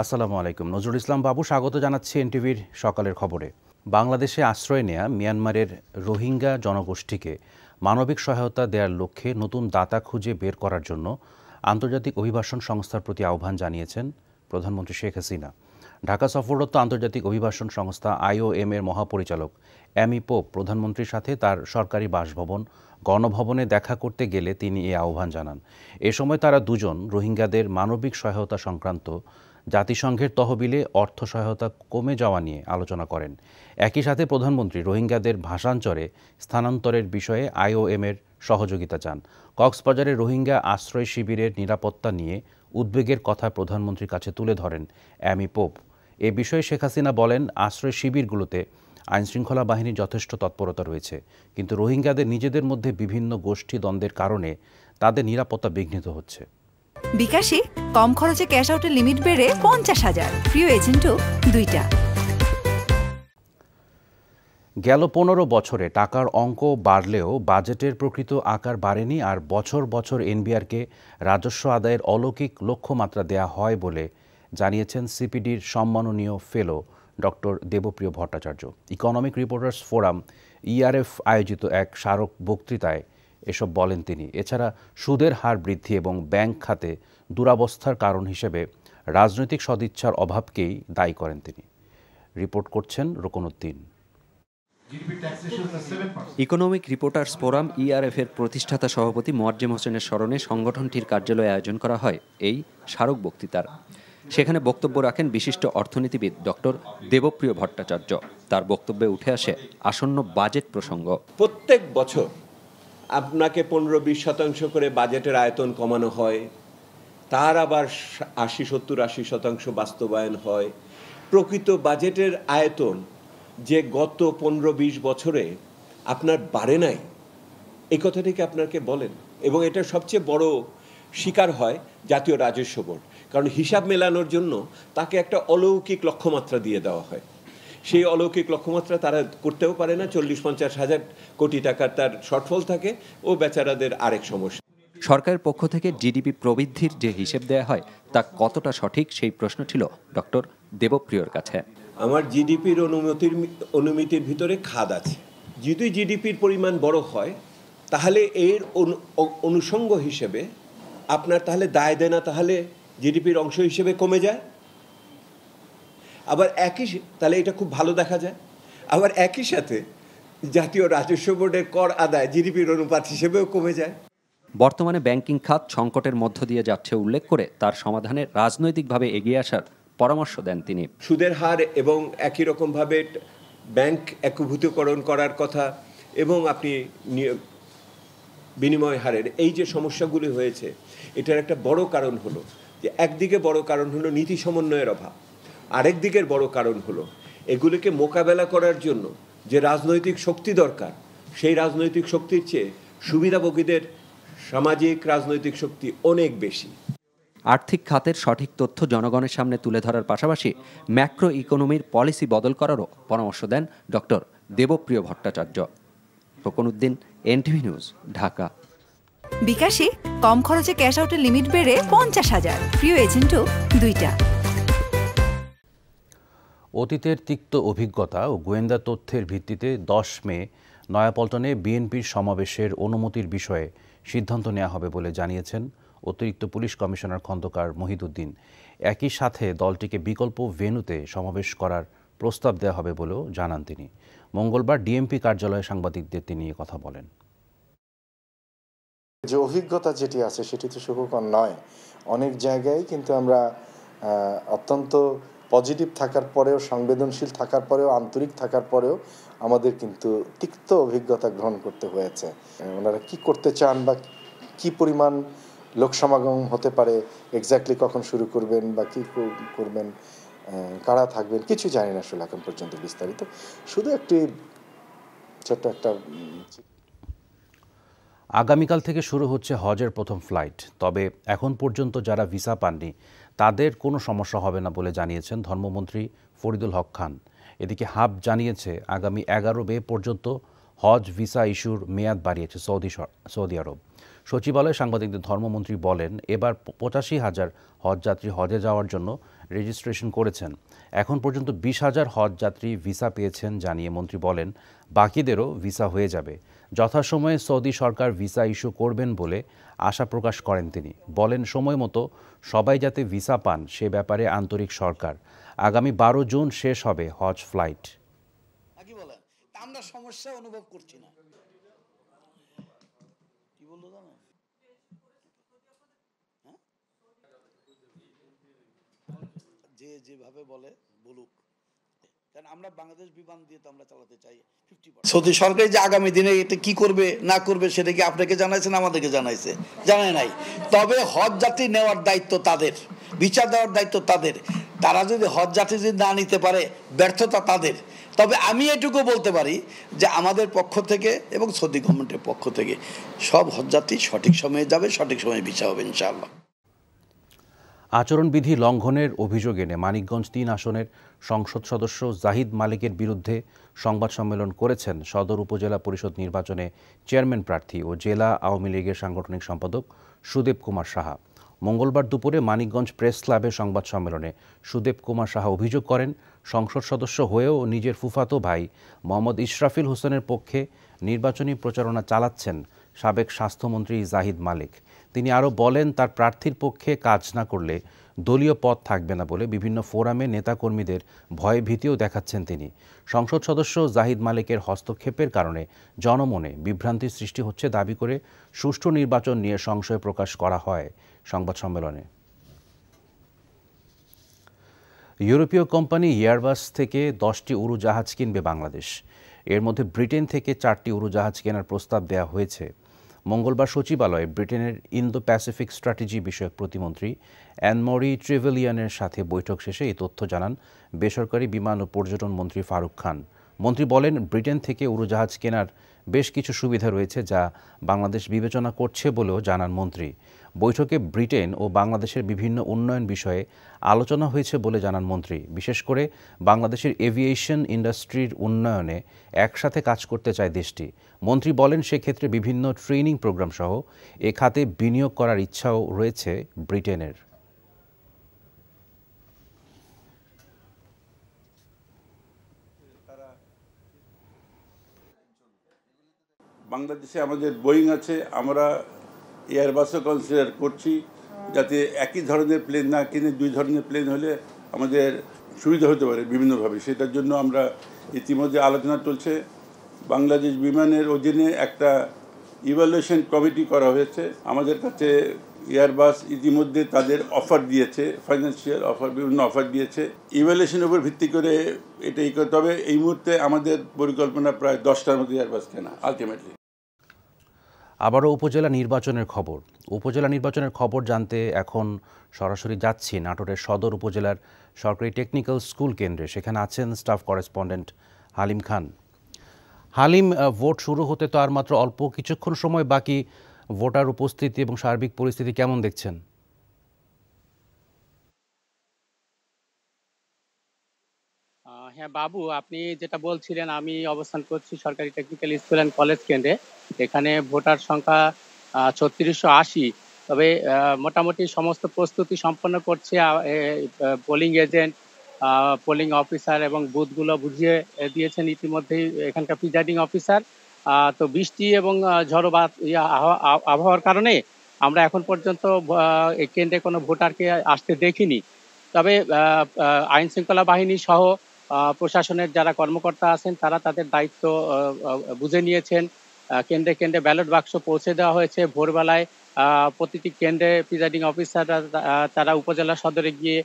আসসালামু আলাইকুম। নজরুল ইসলাম বাবু স্বাগত জানাচ্ছি এনটিভির সকালের খবরে। বাংলাদেশে আশ্রয় নেয়া মিয়ানমারের রোহিঙ্গা জনগোষ্ঠীকে মানবিক সহায়তা দেওয়ার লক্ষ্যে নতুন দাতা খুঁজে বের করার জন্য আন্তর্জাতিক অভিবাসন সংস্থার প্রতি আহ্বান জানিয়েছেন প্রধানমন্ত্রী শেখ হাসিনা। ঢাকা সফররত আন্তর্জাতিক অভিবাসন সংস্থা IOM এর মহাপরিচালক অ্যামি পোপ প্রধানমন্ত্রীর সাথে তার সরকারি বাসভবন গণভবনে দেখা করতে গেলে তিনি এই আহ্বান জানান। এ সময় তারা দুজন রোহিঙ্গাদের মানবিক সহায়তা সংক্রান্ত জাতিসংঘের তহবিলে অর্থ সহায়তা কমে যাওয়া নিয়ে আলোচনা করেন। একই সাথে প্রধানমন্ত্রী রোহিঙ্গাদের ভাষান্তরে স্থানান্তরের বিষয়ে IOM এর সহযোগিতা চান। কক্সবাজারের রোহিঙ্গা আশ্রয় শিবিরের নিরাপত্তা নিয়ে উদ্বেগের কথা প্রধানমন্ত্রীর কাছে তুলে ধরেন অ্যামি পোপ। এ বিষয়ে শেখ হাসিনা বলেন, আশ্রয় শিবিরগুলোতে আইনশৃঙ্খলা বাহিনীর যথেষ্ট তৎপরতা রয়েছে, কিন্তু রোহিঙ্গাদের নিজেদের মধ্যে বিভিন্ন গোষ্ঠী দ্বন্দ্বের কারণে তাদের নিরাপত্তা বিঘ্নিত হচ্ছে। বিকাশে কম খরচে ক্যাশ আউটের লিমিট বেড়ে 50,000, প্রিয় এজেন্টও 2টা। গেল 15 বছরে টাকার অঙ্ক বাড়লেও বাজেটের প্রকৃত আকার বাড়েনি, আর বছর বছর এনবিআরকে রাজস্ব আদায়ের অলৌকিক লক্ষ্যমাত্রা দেয়া হয় বলে জানিয়েছেন সিপিডির সম্মাননীয় fellow doctor Debapriya Bhattacharya. Economic reporters forum ERF আয়োজিত এক স্মারক বক্তৃতায় এসব বলেন তিনি। এছাড়া সুদের হার বৃদ্ধি এবং ব্যাংক খাতে দুরবস্থার কারণ হিসেবে রাজনৈতিক সদিচ্ছার অভাবকেই দায়ী করেন তিনি। রিপোর্ট করছেন রুকনউদ্দিন। ইকোনমিক রিপোর্টার্স ফোরাম ERF এর প্রতিষ্ঠাতা সভাপতি মোয়াজ্জেম হোসেনের স্মরণে সংগঠনটির কার্যালয়ে আয়োজন করা হয় এই স্মারক বক্তৃতার। সেখানে বক্তব্য রাখেন বিশিষ্ট অর্থনীতিবিদ ডক্টর দেবপ্রিয় ভট্টাচার্য। তার বক্তব্যে উঠে আসে আসন্ন বাজেট প্রসঙ্গ। প্রত্যেক বছর আপনাকে 15-20% করে বাজেটের আয়তন কমানো হয়, তার আবার 80-70-80% বাস্তবায়ন হয়। প্রকৃত বাজেটের আয়তন যে গত 15-20 বছরে আপনার বাড়ে নাই, এই কথাটিকে আপনাকে বলেন। এবং এটা সবচেয়ে বড় শিকার হয় জাতীয় রাজস্ব বোর্ড, কারণ হিসাব মেলানোর জন্য তাকে একটা অলৌকিক লক্ষ্যমাত্রা দিয়ে দেওয়া হয়। সেই অলৌকিক লক্ষ্যমাত্রা তারা করতেও পারে না, 40-50 হাজার কোটি টাকার তার শর্টফল থাকে, ও বেচারাদের আরেক সমস্যা। সরকারের পক্ষ থেকে জিডিপি প্রবৃদ্ধির যে হিসেব দেয়া হয় তা কতটা সঠিক, সেই প্রশ্ন ছিল ডক্টর দেবপ্রিয়র কাছে। আমার জিডিপির অনুমিতির ভিতরে খাদ আছে। যদি জিডিপির পরিমাণ বড় হয় তাহলে এর অনুষঙ্গ হিসেবে আপনার তাহলে দায় দেনা তাহলে জিডিপির অংশ হিসেবে কমে যায়। আবার তাহলে এটা খুব ভালো দেখা যায়। আবার একই সাথে জাতীয় রাজস্ব বোর্ডের কর আদায় জিডিপির অনুপাত হিসেবেও কমে যায়। বর্তমানে ব্যাংকিং খাত সংকটের মধ্য দিয়ে যাচ্ছে উল্লেখ করে তার সমাধানে রাজনৈতিকভাবে এগিয়ে আসার পরামর্শ দেন তিনি। সুদের হার এবং একই রকমভাবে ব্যাংক একীভূতকরণ করার কথা, এবং আপনি বিনিময় হারের এই যে সমস্যাগুলি হয়েছে, এটার একটা বড় কারণ হলো যে একদিকে বড় কারণ হলো নীতি সমন্বয়ের অভাব, আরেক দিকের বড় কারণ হলো এগুলিকে মোকাবেলা করার জন্য যে রাজনৈতিক শক্তি দরকার, সেই রাজনৈতিক শক্তির চেয়ে সুবিধাভোগীদের সামাজিক রাজনৈতিক শক্তি অনেক বেশি। আর্থিক খাতের সঠিক তথ্য জনগণের সামনে তুলে ধরার পাশাপাশি ম্যাক্রো ইকোনমির পলিসি বদল করারও পরামর্শ দেন doctor Debapriya Bhattacharya. Ruknuddin, NTV news, Dhaka. বিকাশে কম খরচে ক্যাশ আউটের লিমিট বেড়ে 50,000, প্রিয় এজেন্টও 2টা। অতীতের তিক্ত অভিজ্ঞতা ও গোয়েন্দা তথ্যের ভিত্তিতে 10 মে নয়াপল্টনে বিএনপির সমাবেশের অনুমতির বিষয়ে সিদ্ধান্ত নেওয়া হবে বলে জানিয়েছেন অতিরিক্ত পুলিশ কমিশনার খন্দকার মহিদুদ্দিন। একই সাথে দলটিকে বিকল্প ভেন্যুতে সমাবেশ করার প্রস্তাব দেওয়া হবে বলেও জানান তিনি। মঙ্গলবার ডিএমপি কার্যালয়ে সাংবাদিকদের তিনি এ কথা বলেন। যে অভিজ্ঞতা যেটি আছে সেটি তো সুখকর নয়। অনেক জায়গায় কিন্তু আমরা অত্যন্ত পজিটিভ থাকার পরেও, সংবেদনশীল থাকার পরেও, আন্তরিক থাকার পরেও আমাদের কিন্তু তিক্ত অভিজ্ঞতা গ্রহণ করতে হয়েছে। ওনারা কি করতে চান বা কি পরিমাণ লোক সমাগম হতে পারে, এক্স্যাক্টলি কখন শুরু করবেন বা কি করবেন, কারা থাকবেন, কিছু জানি না আসলে এখন পর্যন্ত বিস্তারিত। শুধু একটি ছোট্ট একটা, আগামীকাল থেকে শুরু হচ্ছে হজের প্রথম ফ্লাইট। তবে এখন পর্যন্ত যারা ভিসা পাননি তাদের কোনো সমস্যা হবে না বলে জানিয়েছেন ধর্মমন্ত্রী ফরিদুল হক খান। এদিকে হাব জানিয়েছে আগামী 11 মে পর্যন্ত হজ ভিসা ইস্যুর মেয়াদ বাড়িয়েছে সৌদি আরব। সচিবালয়ে সাংবাদিকদের ধর্মমন্ত্রী বলেন, এবার 85,000 হজযাত্রী হজে যাওয়ার জন্য রেজিস্ট্রেশন করেছেন। এখন পর্যন্ত 20,000 হজ যাত্রী ভিসা পেয়েছেন জানিয়ে মন্ত্রী বলেন, বাকিদেরও ভিসা হয়ে যাবে। যথাসময়ে সৌদি সরকার ভিসা ইস্যু করবেন বলে আশা প্রকাশ করেন তিনি। বলেন, সময় মতো সবাই যাতে ভিসা পান সে ব্যাপারে আন্তরিক সরকার। আগামী 12 জুন শেষ হবে হজ ফ্লাইট। আমরা সমস্যা অনুভব করছি না। কি বললো জানো? যেভাবে বলে বলুক, কারণ আমরা বাংলাদেশ বিমান দিয়ে তো আমরা চালাতে চাই 50%। সৌদি সরকার যে আগামী দিনে এটা কি করবে না করবে সেটা কি আপনাকে জানাইছে না আমাদেরকে জানাইছে? জানায় নাই। তবে হজ যাত্রী নেওয়ার দায়িত্ব তাদের, বিচার দেওয়ার দায়িত্ব তাদের। তারা যদি হজ যাত্রী যদি না নিতে পারে, ব্যর্থতা তাদের। তবে আমি এটুকু বলতে পারি যে আমাদের পক্ষ থেকে এবং সৌদি গভর্নমেন্টের পক্ষ থেকে সব হজযাত্রী সঠিক সময়ে যাবে, সঠিক সময়ে ভিসা হবে ইনশাআল্লাহ। আচরণবিধি লঙ্ঘনের অভিযোগ এনে মানিকগঞ্জ 3 আসনের সংসদ সদস্য জাহিদ মালিকের বিরুদ্ধে সংবাদ সম্মেলন করেছেন সদর উপজেলা পরিষদ নির্বাচনে চেয়ারম্যান প্রার্থী ও জেলা আওয়ামী লীগের সাংগঠনিক সম্পাদক সুদেব কুমার সাহা। মঙ্গলবার দুপুরে মানিকগঞ্জ প্রেস ক্লাবে সংবাদ সম্মেলনে সুদেব কুমার সাহা অভিযোগ করেন, সংসদ সদস্য হয়েও নিজের ফুফাতো ভাই মোহাম্মদ ইশরাফিল হোসেনের পক্ষে নির্বাচনী প্রচারণা চালাচ্ছেন সাবেক স্বাস্থ্যমন্ত্রী জাহিদ মালিক। তিনি আরও বলেন, তার প্রার্থীর পক্ষে কাজ না করলে দলীয় পদ থাকবে না বলে বিভিন্ন ফোরামে নেতাকর্মীদের ভয় ভীতিও দেখাচ্ছেন তিনি। সংসদ সদস্য জাহিদ মালিকের হস্তক্ষেপের কারণে জনমনে বিভ্রান্তির সৃষ্টি হচ্ছে দাবি করে সুষ্ঠু নির্বাচন নিয়ে সংশয় প্রকাশ করা হয় সংবাদ সম্মেলনে। ইউরোপীয় কোম্পানি এয়ারবাস থেকে 10টি উড়োজাহাজ কিনবে বাংলাদেশ। এর মধ্যে ব্রিটেন থেকে 4টি উড়োজাহাজ কেনার প্রস্তাব দেওয়া হয়েছে। মঙ্গলবার সচিবালয়ে ব্রিটেনের ইন্দো প্যাসিফিক স্ট্র্যাটেজি বিষয়ক প্রতিমন্ত্রী অ্যানমরি ট্রেভেলিয়ানের সাথে বৈঠক শেষে এই তথ্য জানান বেসরকারি বিমান ও পর্যটন মন্ত্রী ফারুক খান। মন্ত্রী বলেন, ব্রিটেন থেকে উড়োজাহাজ কেনার বেশ কিছু সুবিধা রয়েছে যা বাংলাদেশ বিবেচনা করছে বলেও জানান মন্ত্রী। বৈঠকে ব্রিটেন ও বাংলাদেশের বিভিন্ন উন্নয়ন বিষয়ে আলোচনা হয়েছে বলে জানান মন্ত্রী। বিশেষ করে বাংলাদেশের এভিয়েশন ইন্ডাস্ট্রির উন্নয়নে একসাথে কাজ করতে চায় দেশটি। মন্ত্রী বলেন, সেক্ষেত্রে বিভিন্ন ট্রেনিং প্রোগ্রাম সহ এ খাতে বিনিয়োগ করার ইচ্ছাও রয়েছে ব্রিটেনের। বাংলাদেশে আমাদের বোয়িং আছে, আমরা এয়ারবাসও কনসিডার করছি, যাতে একই ধরনের প্লেন না কিনে 2 ধরনের প্লেন হলে আমাদের সুবিধা হতে পারে বিভিন্নভাবে। সেটার জন্য আমরা ইতিমধ্যে আলোচনা চলছে। বাংলাদেশ বিমানের অধীনে একটা ইভ্যালুয়েশন কমিটি করা হয়েছে। আমাদের কাছে এয়ারবাস ইতিমধ্যে তাদের অফার দিয়েছে, ফাইন্যান্সিয়াল অফার, বিভিন্ন অফার দিয়েছে। ইভ্যালুয়েশনের উপর ভিত্তি করে এটাই করতে হবে। এই মুহূর্তে আমাদের পরিকল্পনা প্রায় 10টার মধ্যে এয়ারবাস কেনা আলটিমেটলি। আবারও উপজেলা নির্বাচনের খবর। উপজেলা নির্বাচনের খবর জানতে এখন সরাসরি যাচ্ছি নাটোরের সদর উপজেলার সরকারি টেকনিক্যাল স্কুল কেন্দ্রে। সেখানে আছেন স্টাফ করেসপন্ডেন্ট হালিম খান। হালিম, ভোট শুরু হতে তো আর মাত্র অল্প কিছুক্ষণ সময় বাকি। ভোটার উপস্থিতি এবং সার্বিক পরিস্থিতি কেমন দেখছেন? হ্যাঁ বাবু, আপনি যেটা বলছিলেন, আমি অবস্থান করছি সরকারি টেকনিক্যাল স্কুল অ্যান্ড কলেজ কেন্দ্রে। এখানে ভোটার সংখ্যা 3680। তবে মোটামুটি সমস্ত প্রস্তুতি সম্পন্ন করছে পোলিং এজেন্ট, পোলিং অফিসার এবং বুথগুলো বুঝিয়ে দিয়েছেন ইতিমধ্যেই এখানকার প্রিজাইডিং অফিসার। তো বৃষ্টি এবং ঝড়ো আবহাওয়ার কারণে আমরা এখন পর্যন্ত এই কেন্দ্রে কোনো ভোটারকে আসতে দেখিনি। তবে আইন শৃঙ্খলা বাহিনী সহ প্রশাসনের যারা কর্মকর্তা আছেন তারা তাদের দায়িত্ব বুঝে নিয়েছেন। কেন্দ্রে কেন্দ্রে ব্যালট বাক্স পৌঁছে দেওয়া হয়েছে। ভোরবেলায় প্রতিটি কেন্দ্রে প্রিজাইডিং অফিসাররা তারা উপজেলা সদরে গিয়ে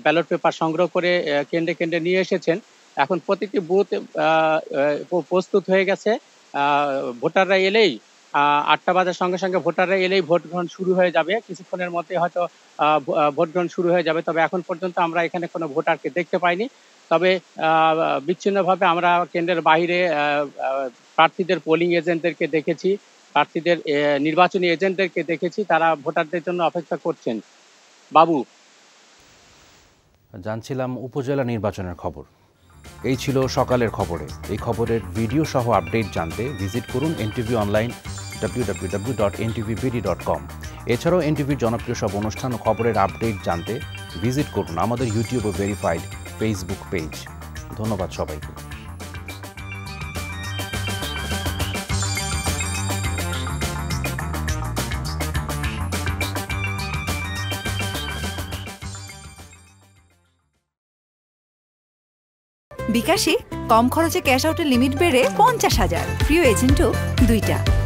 ব্যালট পেপার সংগ্রহ করে কেন্দ্রে কেন্দ্রে নিয়ে এসেছেন। এখন প্রতিটি বুথ প্রস্তুত হয়ে গেছে। ভোটাররা এলেই 8টা বাজার সঙ্গে সঙ্গে ভোটাররা এলেই ভোট গ্রহণ শুরু হয়ে যাবে। কিছুক্ষণের মধ্যে হয়তো ভোট গ্রহণ শুরু হয়ে যাবে। তবে এখন পর্যন্ত আমরা এখানে কোনো ভোটারকে দেখতে পাইনি। তবে বিচ্ছিন্নভাবে আমরা কেন্দ্রের বাইরে প্রার্থীদের পোলিং এজেন্টদেরকে দেখেছি, প্রার্থীদের নির্বাচনী এজেন্টদেরকে দেখেছি, তারা ভোটারদের জন্য অপেক্ষা করছেন। বাবু, জানছিলাম উপজেলা নির্বাচনের খবর। এই ছিল সকালের খবরে। এই খবরের ভিডিও সহ আপডেট জানতে ভিজিট করুন NTV অনলাইন www.ntvbd.com। এছাড়াও এনটিভির জনপ্রিয় সব অনুষ্ঠান ও খবরের আপডেট জানতে ভিজিট করুন আমাদের ইউটিউব ও ভেরিফাইড ফেসবুক পেজ। ধন্যবাদ সবাইকে। বিকাশে কম খরচে ক্যাশ আউটের লিমিট বেড়ে 50,000, প্রিয় এজেন্টও 2টা।